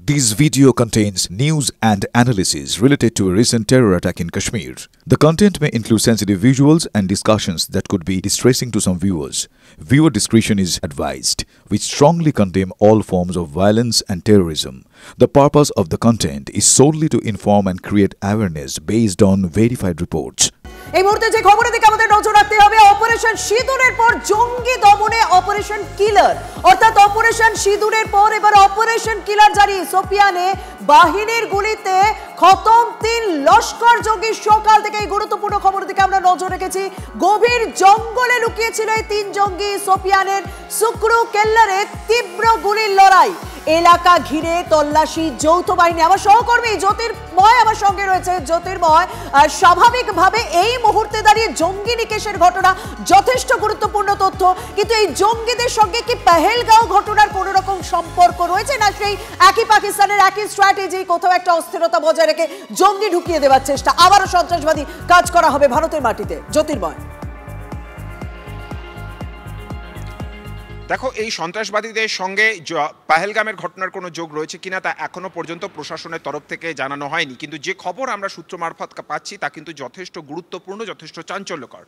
This video contains news and analysis related to a recent terror attack in Kashmir. The content may include sensitive visuals and discussions that could be distressing to some viewers. Viewer discretion is advised. We strongly condemn all forms of violence and terrorism. The purpose of the content is solely to inform and create awareness based on verified reports. এই মুহূর্তে যে খবরের দিকে আমাদের নজর রাখতে হবে, operation সিঁদুরের পর জঙ্গি দমনে অপারেশন কিলার, অর্থাৎ অপারেশন সিঁদুরের পর এবার অপারেশন কিলার জারি। সোপিয়ানে বাহিনীর গুলিতে খতম ৩ লস্কর জঙ্গি। সকাল থেকে এই গুরুত্বপূর্ণ খবরের দিকে আমরা নজর রেখেছি। গভীর জঙ্গলে লুকিয়েছিল এই ৩ জঙ্গি। সোপিয়ানের সুক্রু কেল্লারে তীব্র গুলির লড়াই, এলাকা ঘিরে তল্লাশি যৌথ বাহিনী। আমার সহকর্মী জ্যোতির্ময় আমার সঙ্গে রয়েছে। জ্যোতির্ময়, স্বাভাবিকভাবে এই মুহূর্তে দাঁড়িয়ে জঙ্গি নিকেশের ঘটনা যথেষ্ট গুরুত্বপূর্ণ তথ্য, কিন্তু এই জঙ্গিদের সঙ্গে কি পেহেলগাঁও ঘটনার কোনো রকম সম্পর্ক রয়েছে, না সেই একই পাকিস্তানের একই স্ট্র্যাটেজি, কোথাও একটা অস্থিরতা বজায় রেখে জঙ্গি ঢুকিয়ে দেওয়ার চেষ্টা, আবারও সন্ত্রাসবাদী কাজ করা হবে ভারতের মাটিতে? জ্যোতির্ময়, দেখো, এই সন্ত্রাসবাদীদের সঙ্গে পাহেলগামের ঘটনার কোনো যোগ রয়েছে কিনা তা এখনো পর্যন্ত প্রশাসনের তরফ থেকে জানানো হয়নি, কিন্তু যে খবর আমরা সূত্র মারফত পাচ্ছি তা কিন্তু যথেষ্ট গুরুত্বপূর্ণ, যথেষ্ট চাঞ্চল্যকর।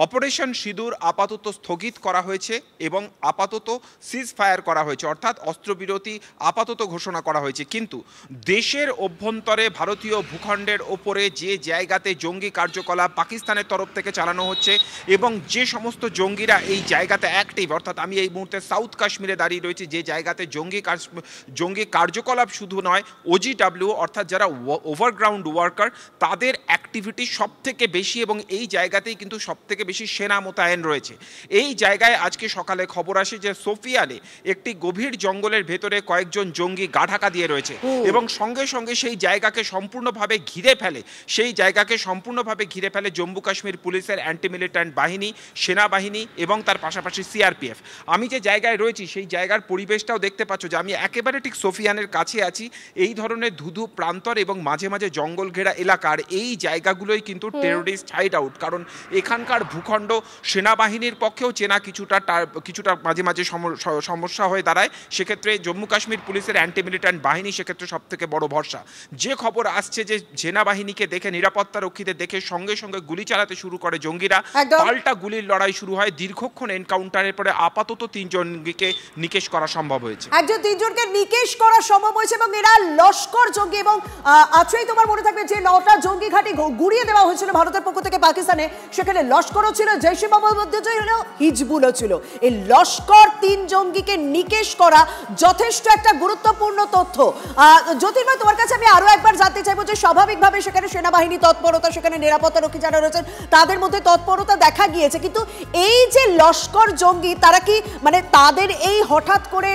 অপারেশন সিঁদুর আপাতত স্থগিত করা হয়েছে এবং আপাতত সিজ ফায়ার করা হয়েছে, অর্থাৎ অস্ত্রবিরতি আপাতত ঘোষণা করা হয়েছে। কিন্তু দেশের অভ্যন্তরে ভারতীয় ভূখণ্ডের ওপরে যে জায়গাতে জঙ্গি কার্যকলাপ পাকিস্তানের তরফ থেকে চালানো হচ্ছে এবং যে সমস্ত জঙ্গিরা এই জায়গাতে অ্যাক্টিভ, অর্থাৎ আমি এই সাউথ কাশ্মীরে দাঁড়িয়ে রয়েছে, যে জায়গাতে জঙ্গি কার্যকলাপ শুধু নয়, OGW অর্থাৎ যারা ওভারগ্রাউন্ড ওয়ার্কার তাদের অ্যাক্টিভিটি সব থেকে বেশি এবং এই জায়গাতেই কিন্তু সব থেকে বেশি সেনা মোতায়েন রয়েছে। এই জায়গায় আজকে সকালে খবর আসে যে সোফিয়ানে একটি গভীর জঙ্গলের ভেতরে কয়েকজন জঙ্গি গা ঢাকা দিয়ে রয়েছে এবং সঙ্গে সঙ্গে সেই জায়গাকে সম্পূর্ণভাবে ঘিরে ফেলে জম্মু কাশ্মীর পুলিশের অ্যান্টি মিলিট্যান্ট বাহিনী, সেনাবাহিনী এবং তার পাশাপাশি CRPF। আমি যে জায়গায় রয়েছি সেই জায়গার পরিবেশটাও দেখতে পাচ্ছ যে আমি একেবারে ঠিক সোফিয়ানের কাছে আছি। এই ধরনের ধুধু প্রান্তর এবং মাঝে মাঝে জঙ্গল ঘেরা এলাকার এই জায়গাগুলোই কিন্তু টেরোরিস্ট হাইড আউট, কারণ এখানকার ভূখণ্ড সেনাবাহিনীর পক্ষেও চেনা কিছুটা মাঝে মাঝে সমস্যা হয়ে দাঁড়ায়। সেক্ষেত্রে জম্মু কাশ্মীর পুলিশের অ্যান্টি মিলিট্যান্ট বাহিনী সেক্ষেত্রে সব থেকে বড় ভরসা। যে খবর আসছে যে সেনাবাহিনীকে দেখে, নিরাপত্তা রক্ষীদের দেখে সঙ্গে সঙ্গে গুলি চালাতে শুরু করে জঙ্গিরা, পাল্টা গুলির লড়াই শুরু হয়। দীর্ঘক্ষণ এনকাউন্টারের পরে আপাতত 3 জঙ্গিকে নিকেশ করা সম্ভব হয়েছে। 3 জনকে নিকেশ করা সম্ভব হয়েছে এবং এরা লস্কর জঙ্গি। এবং আজকেই তোমার মনে থাকবে যে 9টা জঙ্গি ঘাঁটি গুড়িয়ে দেওয়া হয়েছিল ভারতের পক্ষ থেকে পাকিস্তানে, সেখানে লস্করও ছিল, জৈশ-ই মোহাম্মদ ছিল, হিজবুলও ছিল। এই লস্কর 3 জঙ্গিকে নিকেশ করা যথেষ্ট একটা গুরুত্বপূর্ণ তথ্য। জ্যোতির্ময়, তোমার কাছে আমি আরো একবার জানতে চাইবো যে স্বাভাবিকভাবে সেখানে সেনাবাহিনী তৎপরতা, সেখানে নিরাপত্তা রক্ষী যারা রয়েছেন তাদের মধ্যে তৎপরতা দেখা গিয়েছে, কিন্তু এই যে লস্কর জঙ্গি তারা কি মানে তাদের এই হঠাৎ করে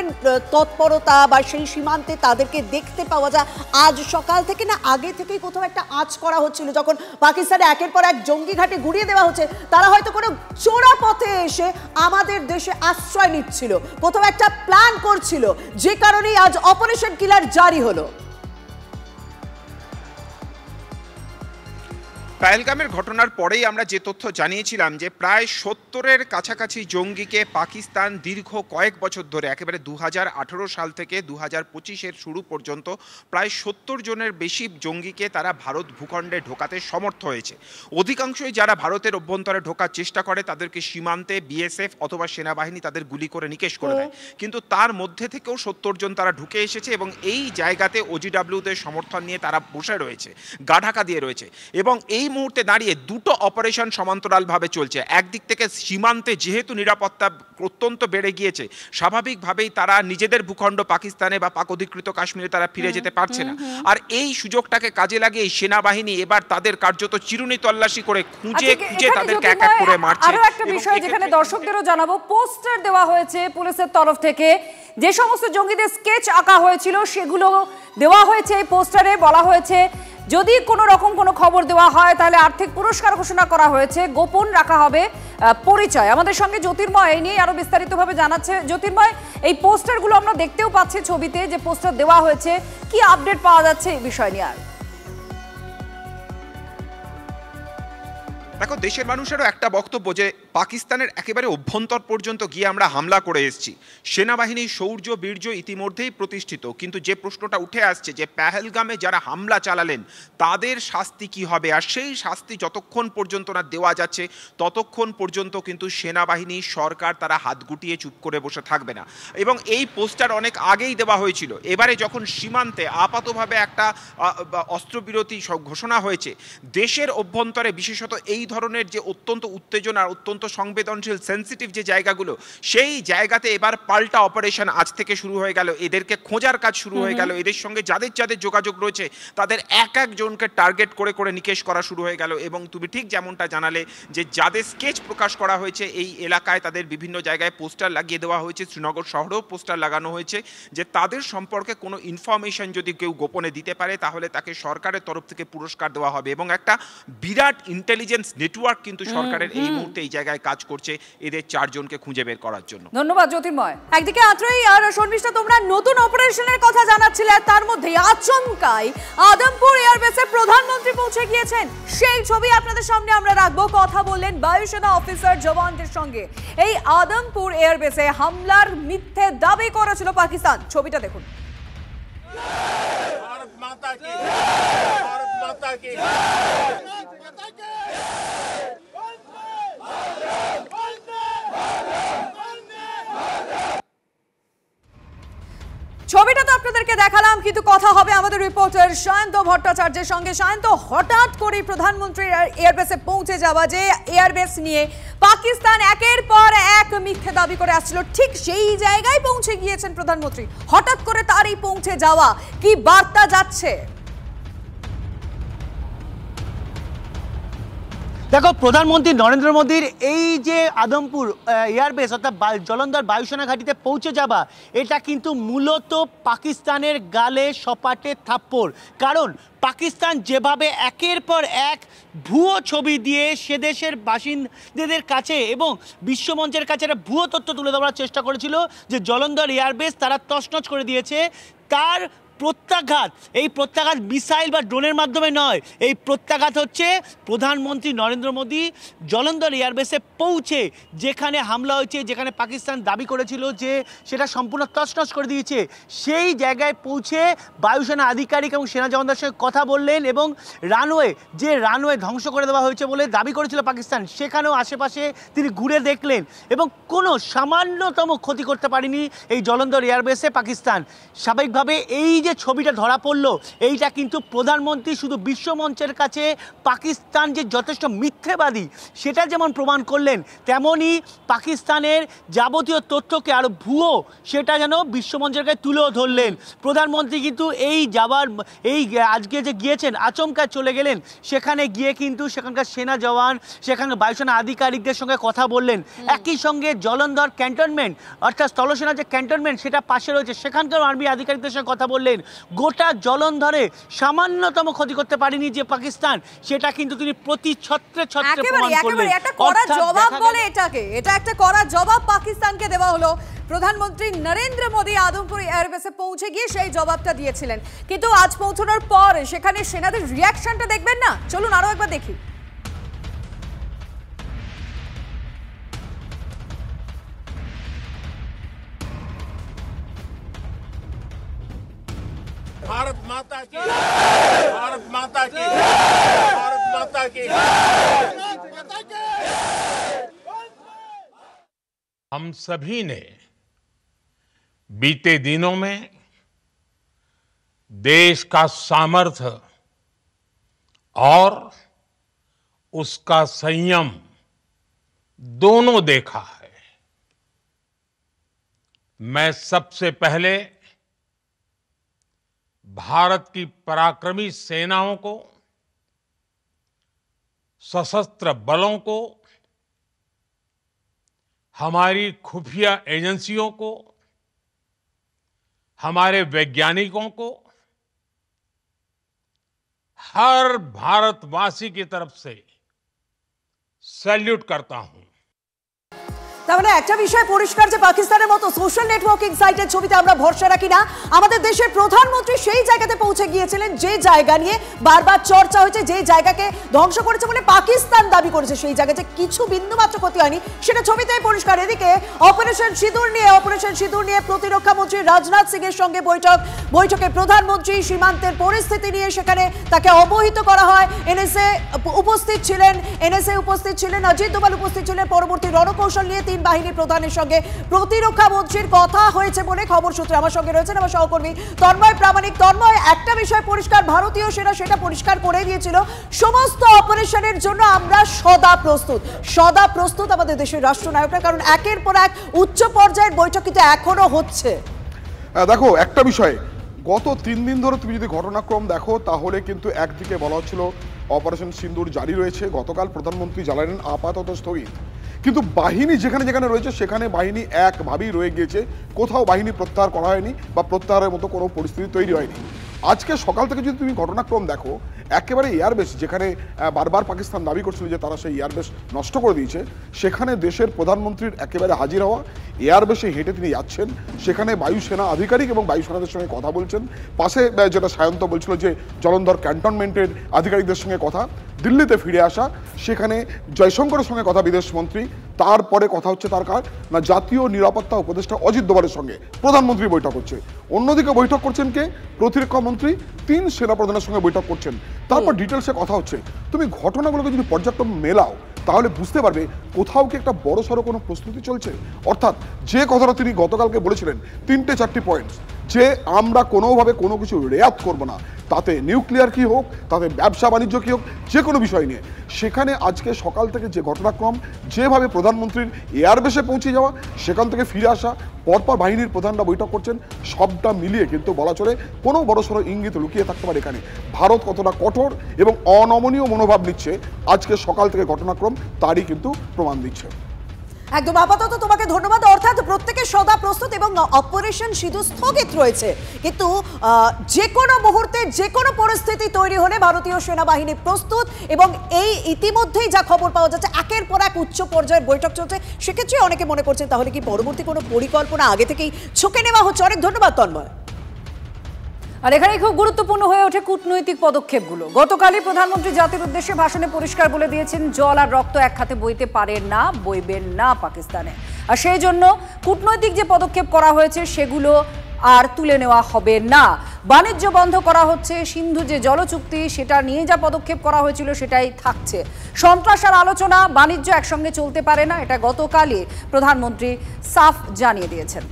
তৎপরতা বা সেই সীমান্তে তাদেরকে দেখতে পাওয়া যায় আজ সকাল থেকে, না আগে থেকেই কোথাও একটা আঁচ করা হচ্ছিল? যখন পাকিস্তানে একের পর এক জঙ্গি ঘাঁটি গুড়িয়ে দেওয়া হচ্ছে, তারা হয়তো কোনো চোরা পথে এসে আমাদের দেশে আশ্রয় নিচ্ছিল, কোথাও একটা প্ল্যান করছিল, যে কারণেই আজ অপারেশন কিলার জারি হলো। পাহেলগামের ঘটনার পরেই আমরা যে তথ্য জানিয়েছিলাম যে প্রায় 70-এর কাছাকাছি জঙ্গিকে পাকিস্তান দীর্ঘ কয়েক বছর ধরে, একেবারে 2018 সাল থেকে 2025-এর শুরু পর্যন্ত প্রায় 70 জনের বেশি জঙ্গিকে তারা ভারত ভূখণ্ডে ঢোকাতে সমর্থ হয়েছে। অধিকাংশই যারা ভারতের অভ্যন্তরে ঢোকার চেষ্টা করে তাদেরকে সীমান্তে BSF অথবা সেনাবাহিনী তাদের গুলি করে নিকেশ করে দেয়, কিন্তু তার মধ্যে থেকেও 70 জন তারা ঢুকে এসেছে এবং এই জায়গাতে OGWদের সমর্থন নিয়ে তারা বসে রয়েছে, গা ঢাকা দিয়ে রয়েছে। এবং এই মুহূর্তে দাঁড়িয়ে 2টো অপারেশন সমান্তরালভাবে চলছে। একদিক থেকে সীমান্তে যেহেতু নিরাপত্তা অত্যন্ত বেড়ে গিয়েছে, স্বাভাবিকভাবেই তারা নিজেদের ভূখণ্ড পাকিস্তানে বা পাক অধিকৃত কাশ্মীরে তারা ফিরে যেতে পারছে না, আর এই সুযোগটাকে কাজে লাগিয়ে সেনাবাহিনী এবার তাদের কার্যত চিরুনি তল্লাশি করে খুঁজে তাদেরকে এক এক করে মারছে। আরো একটা বিষয় যেখানে দর্শকদেরও জানাবো, পোস্টার দেওয়া হয়েছে পুলিশের তরফ থেকে, যে সমস্ত জঙ্গিদের স্কেচ আঁকা হয়েছিল সেগুলো দেওয়া হয়েছে। এই পোস্টারে বলা হয়েছে যদি কোনো রকম কোনো খবর দেওয়া হয় তাহলে আর্থিক পুরস্কার ঘোষণা করা হয়েছে, গোপন রাখা হবে পরিচয়। আমাদের সঙ্গে জ্যোতির্ময় এই নিয়ে আরো বিস্তারিতভাবে জানাচ্ছে। জ্যোতির্ময়, এই পোস্টারগুলো আমরা দেখতেও পাচ্ছি ছবিতে, যে পোস্টার দেওয়া হয়েছে, কি আপডেট পাওয়া যাচ্ছে এই বিষয় নিয়ে? দেখো, দেশের মানুষেরও একটা বক্তব্য যে পাকিস্তানের একেবারে অভ্যন্তর পর্যন্ত গিয়ে আমরা হামলা করে এসেছি। সেনাবাহিনীর শৌর্য বীর্য ইতিমধ্যেই প্রতিষ্ঠিত, কিন্তু যে প্রশ্নটা উঠে আসছে যে পেহেলগামে যারা হামলা চালালেন তাদের শাস্তি কি হবে, আর সেই শাস্তি যতক্ষণ পর্যন্ত না দেওয়া যাচ্ছে ততক্ষণ পর্যন্ত কিন্তু সেনাবাহিনী সরকার তারা হাত গুটিয়ে চুপ করে বসে থাকবে না। এবং এই পোস্টার অনেক আগেই দেওয়া হয়েছিল, এবারে যখন সীমান্তে আপাতভাবে একটা অস্ত্রবিরতি ঘোষণা হয়েছে, দেশের অভ্যন্তরে বিশেষত এই ধরনের যে অত্যন্ত উত্তেজনা, অত্যন্ত সংবেদনশীল সেন্সিটিভ যে জায়গাগুলো, সেই জায়গাতে এবার পাল্টা অপারেশন আজ থেকে শুরু হয়ে গেল। এদেরকে খোঁজার কাজ শুরু হয়ে গেল, এদের সঙ্গে যাদের যাদের যোগাযোগ রয়েছে তাদের এক একজনকে টার্গেট করে করে নিকেশ করা শুরু হয়ে গেল। এবং তুমি ঠিক যেমনটা জানালে যে যাদের স্কেচ প্রকাশ করা হয়েছে এই এলাকায়, তাদের বিভিন্ন জায়গায় পোস্টার লাগিয়ে দেওয়া হয়েছে, শ্রীনগর শহরেও পোস্টার লাগানো হয়েছে যে তাদের সম্পর্কে কোনো ইনফরমেশন যদি কেউ গোপনে দিতে পারে তাহলে তাকে সরকারের তরফ থেকে পুরস্কার দেওয়া হবে। এবং একটা বিরাট ইন্টেলিজেন্স নেটওয়ার্ক কিন্তু সরকারের এই মুহূর্তে এই জায়গায় কাজ করছে এদের 4 জনকে খুঁজে বের করার জন্য। ধন্যবাদ জ্যোতির্ময়। একদিকে আত্রেই আর শর্মিষ্ঠা, তোমরা নতুন অপারেশনের কথা জানাচ্ছিলে, তার মধ্যে আচমকাই আদমপুর এয়ারবেসে প্রধানমন্ত্রী পৌঁছে গিয়েছেন। সেই ছবি আপনাদের সামনে আমরা রাখবো। কথা বললেন বায়ুসেনা অফিসার জওয়ানদের সঙ্গে। এই আদমপুর এয়ারবেসে হামলার মিথ্যে দাবি করেছিল পাকিস্তান। ছবিটা দেখুন। भारत माता की, भारत माता की। ছবিটা তো আপনাদেরকে দেখালাম, কিন্তু কথা হবে আমাদের রিপোর্টার সায়ন্ত ভট্টাচার্যের সঙ্গে। সায়ন্ত, হঠাৎ করে প্রধানমন্ত্রীর এয়ারবেসে পৌঁছে যাওয়া, যে এয়ারবেস নিয়ে পাকিস্তান একের পর এক মিথ্যে দাবি করে আসছিল, ঠিক সেই জায়গায় পৌঁছে গিয়েছেন প্রধানমন্ত্রী। হঠাৎ করে তার এই পৌঁছে যাওয়া, কি বার্তা যাচ্ছে? দেখো, প্রধানমন্ত্রী নরেন্দ্র মোদীর এই যে আদমপুর এয়ারবেস অর্থাৎ জলন্ধর বায়ুসেনা ঘাঁটিতে পৌঁছে যাওয়া, এটা কিন্তু মূলত পাকিস্তানের গালে সপাটে থাপ্পড়। কারণ পাকিস্তান যেভাবে একের পর এক ভুয়ো ছবি দিয়ে সে দেশের বাসিন্দাদের কাছে এবং বিশ্বমঞ্চের কাছে একটা ভুয়ো তথ্য তুলে দেওয়ার চেষ্টা করেছিল যে জলন্ধর এয়ারবেস তারা তছনছ করে দিয়েছে, তার প্রত্যাঘাত, এই প্রত্যাঘাত মিসাইল বা ড্রোনের মাধ্যমে নয়, এই প্রত্যাঘাত হচ্ছে প্রধানমন্ত্রী নরেন্দ্র মোদী জলন্ধর এয়ারবেসে পৌঁছে যেখানে হামলা হয়েছে, যেখানে পাকিস্তান দাবি করেছিল যে সেটা সম্পূর্ণ তছনছ করে দিয়েছে, সেই জায়গায় পৌঁছে বায়ুসেনা আধিকারিক এবং সেনা জওয়ানদের সঙ্গে কথা বললেন। এবং রানওয়ে ধ্বংস করে দেওয়া হয়েছে বলে দাবি করেছিল পাকিস্তান, সেখানেও আশেপাশে তিনি ঘুরে দেখলেন এবং কোনো সামান্যতম ক্ষতি করতে পারেনি এই জলন্ধর এয়ারবেসে পাকিস্তান। স্বাভাবিকভাবে এই যে ছবিটা ধরা পড়লো, এইটা কিন্তু প্রধানমন্ত্রী শুধু বিশ্বমঞ্চের কাছে পাকিস্তান যে যথেষ্ট মিথ্যেবাদী সেটা যেমন প্রমাণ করলেন, তেমনই পাকিস্তানের যাবতীয় তথ্যকে আরও ভুয়ো সেটা যেন বিশ্বমঞ্চের কাছে তুলেও ধরলেন। প্রধানমন্ত্রী কিন্তু আজকে যে গিয়েছেন, আচমকা চলে গেলেন, সেখানে গিয়ে কিন্তু সেখানকার সেনা জওয়ান, সেখানকার বায়ুসেনা আধিকারিকদের সঙ্গে কথা বললেন। একই সঙ্গে জলন্ধর ক্যান্টনমেন্ট অর্থাৎ স্থলসেনার যে ক্যান্টনমেন্ট সেটা পাশে রয়েছে, সেখানকার আর্মি আধিকারিকদের সঙ্গে কথা বললেন। গোটা জলন্ধরে সামান্যতম ক্ষতি করতে পারেনি যে পাকিস্তান, সেটা কিন্তু তিনি প্রতি ছত্রে ছত্রে প্রমাণ করলেন। একটা কড়া জবাব বলে এটাকে, এটা একটা কড়া জবাব পাকিস্তানকে দেওয়া হলো। প্রধানমন্ত্রী নরেন্দ্র মোদী আদমপুর এয়ারবেসে পৌঁছে গিয়ে সেই জবাবটা দিয়েছিলেন, কিন্তু আজ পৌঁছানোর পর সেখানে সেনাদের রিয়াকশনটা দেখবেন না? চলুন আরো একবার দেখি। भारत माता की, भारत माता की, भारत माता की। हम सभी ने बीते दिनों में देश का सामर्थ्य और उसका संयम दोनों देखा है। मैं सबसे पहले भारत की पराक्रमी सेनाओं को, सशस्त्र बलों को, हमारी खुफिया एजेंसियों को, हमारे वैज्ञानिकों को, हर भारतवासी की तरफ से सैल्यूट करता हूं। তার মানে একটা বিষয় পরিষ্কার যে পাকিস্তানের মতো সোশ্যাল নেটওয়ার্কিং সাইটের ছবিতে আমরা ভরসা রাখি না। আমাদের দেশের প্রধানমন্ত্রী সেই জায়গাতে পৌঁছে গিয়েছিলেন যে জায়গা নিয়ে বারবার চর্চা হয়েছে, যে জায়গাকে ধ্বংস করেছে বলে পাকিস্তান দাবি করেছে, সেই জায়গাতে কিছু বিন্দুমাত্র ক্ষতি হয়নি সেটা ছবিতেই পরিষ্কার। এদিকে অপারেশন সিঁদুর নিয়ে প্রতিরক্ষা মন্ত্রী রাজনাথ সিং এর সঙ্গে বৈঠকে প্রধানমন্ত্রী সীমান্তের পরিস্থিতি নিয়ে সেখানে তাকে অবহিত করা হয়। এনএসএ উপস্থিত ছিলেন, অজিত দোভাল উপস্থিত ছিলেন। পরবর্তী রণকৌশল নিয়ে তিন বাহিনী প্রধানের সঙ্গে প্রতিরক্ষা মন্ত্রীর কথা হয়েছে বলে খবর সূত্রে আমার সঙ্গে রয়েছেন আমার সহকর্মী তন্ময় প্রামাণিক। তন্ময়, একটা বিষয় পরিষ্কার, ভারতীয় সেনা সেটা পরিষ্কার করে দিয়েছিল, সমস্ত অপারেশনের জন্য আমরা সদা প্রস্তুত আমাদের দেশের রাষ্ট্রনায়করা, কারণ একের পর এক উচ্চ পর্যায়ের বৈঠক কিন্তু এখনো হচ্ছে। দেখো, একটা বিষয়, গত 3 দিন ধরে তুমি যদি ঘটনাক্রম দেখো তাহলে কিন্তু একদিকে বলা হচ্ছিল অপারেশন সিন্দুর জারি রয়েছে, গতকাল প্রধানমন্ত্রী জানালেন আপাতত স্থগিত, কিন্তু বাহিনী যেখানে যেখানে রয়েছে সেখানে বাহিনী একভাবেই রয়ে গিয়েছে, কোথাও বাহিনী প্রত্যাহার করা হয়নি বা প্রত্যাহারের মতো কোনো পরিস্থিতি তৈরি হয়নি। আজকে সকাল থেকে যদি তুমি ঘটনাক্রম দেখো, একেবারে এয়ারবেস যেখানে বারবার পাকিস্তান দাবি করছিল যে তারা সেই এয়ারবেস নষ্ট করে দিয়েছে, সেখানে দেশের প্রধানমন্ত্রীর একেবারে হাজির হওয়া, এয়ারবেসে হেঁটে তিনি যাচ্ছেন, সেখানে বায়ুসেনা আধিকারিক এবং বায়ুসেনাদের সঙ্গে কথা বলছেন। পাশে যেটা সায়ন্ত বলছিল যে জলন্ধর ক্যান্টনমেন্টের আধিকারিকদের সঙ্গে কথা, দিল্লিতে ফিরে আসা, সেখানে জয়শঙ্করের সঙ্গে কথা বিদেশমন্ত্রী, তারপরে কথা হচ্ছে তার কার না জাতীয় নিরাপত্তা উপদেষ্টা অজিত দোভালের সঙ্গে প্রধানমন্ত্রী বৈঠক করছে। অন্যদিকে বৈঠক করছেন কে? প্রতিরক্ষা মন্ত্রী 3 সেনাপ্রধানের সঙ্গে বৈঠক করছেন। তারপর ডিটেলসে কথা হচ্ছে। তুমি ঘটনাগুলোকে যদি পর্যায়ক্রমে মেলাও তাহলে বুঝতে পারবে কোথাও কি একটা বড় সড়ো কোনো প্রস্তুতি চলছে। অর্থাৎ যে কথাটা তিনি গতকালকে বলেছিলেন 3-4টি পয়েন্টস, যে আমরা কোনোভাবে কোনো কিছু রেয়াত করব না, তাতে নিউক্লিয়ার কি হোক, তাতে ব্যবসা বাণিজ্য কি হোক, যে কোনো বিষয় নিয়ে, সেখানে আজকে সকাল থেকে যে ঘটনাক্রম, যেভাবে প্রধানমন্ত্রীর এয়ারবেসে পৌঁছে যাওয়া, সেখান থেকে ফিরে আসা, পরপর বাহিনীর প্রধানরা বৈঠক করছেন, সবটা মিলিয়ে কিন্তু বলা চলে কোনো বড়সড় ইঙ্গিত লুকিয়ে থাকতে পারে এখানে। ভারত কতটা কঠোর এবং অনমনীয় মনোভাব নিচ্ছে আজকে সকাল থেকে ঘটনাক্রম তারই কিন্তু প্রমাণ দিচ্ছে। একদম, আপাতত তোমাকে ধন্যবাদ। অর্থাৎ প্রত্যেকে সদা প্রস্তুত এবং অপারেশন সিঁদুর স্থগিত রয়েছে, কিন্তু যে কোনো মুহূর্তে যে কোনো পরিস্থিতি তৈরি হলে ভারতীয় সেনাবাহিনী প্রস্তুত। এবং এই ইতিমধ্যেই যা খবর পাওয়া যাচ্ছে, একের পর এক উচ্চ পর্যায়ের বৈঠক চলছে, সেক্ষেত্রে অনেকে মনে করছেন তাহলে কি পরবর্তী কোনো পরিকল্পনা আগে থেকেই ছকে নেওয়া হচ্ছে। অনেক ধন্যবাদ তন্ময়। আর এখানে খুব গুরুত্বপূর্ণ হয়ে ওঠে কূটনৈতিক পদক্ষেপগুলো। গতকালই প্রধানমন্ত্রী জাতির উদ্দেশ্যে ভাষণে পরিষ্কার বলে দিয়েছেন জল আর রক্ত এক হাতে বইতে পারে না, বইবেন না পাকিস্তানে। আর সেই জন্য কূটনৈতিক যে পদক্ষেপ করা হয়েছে সেগুলো আর তুলে নেওয়া হবে না। বাণিজ্য বন্ধ করা হচ্ছে, সিন্ধু যে জল চুক্তি সেটা নিয়ে যা পদক্ষেপ করা হয়েছিল সেটাই থাকছে। সন্ত্রাস আর আলোচনা, বাণিজ্য একসঙ্গে চলতে পারে না, এটা গতকালই প্রধানমন্ত্রী সাফ জানিয়ে দিয়েছেন।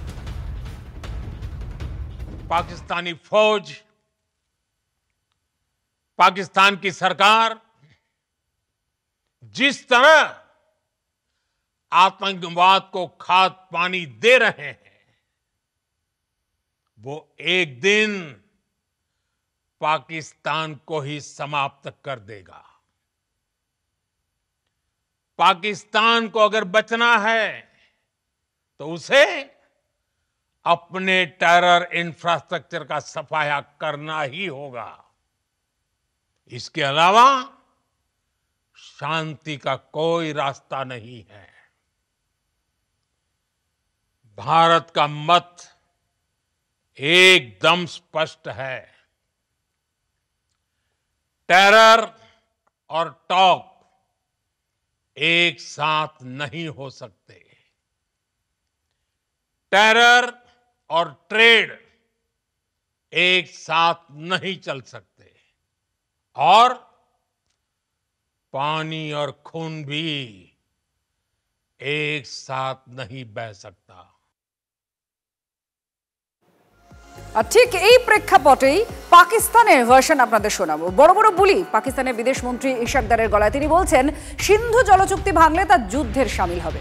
पाकिस्तानी फौज, पाकिस्तान की सरकार जिस तरह आतंकवाद को खाद पानी दे रहे हैं, वो एक दिन पाकिस्तान को ही समाप्त कर देगा। पाकिस्तान को अगर बचना है तो उसे अपने टेरर इंफ्रास्ट्रक्चर का सफाया करना ही होगा। इसके अलावा शांति का कोई रास्ता नहीं है। भारत का मत एकदम स्पष्ट है। टेरर और टॉक एक साथ नहीं हो सकते। टेरर और ट्रेड एक साथ नहीं चल सकते, और पानी और खून भी एक साथ नहीं बह सकता। আর ঠিক এই প্রেক্ষাপটেই পাকিস্তানের ভার্সন আপনাদের শোনাবো। বড় বড় বুলি পাকিস্তানের বিদেশ মন্ত্রী ইশাক দারের গলায়। তিনি বলছেন সিন্ধু জলচুক্তি ভাঙলে তা যুদ্ধের শামিল হবে।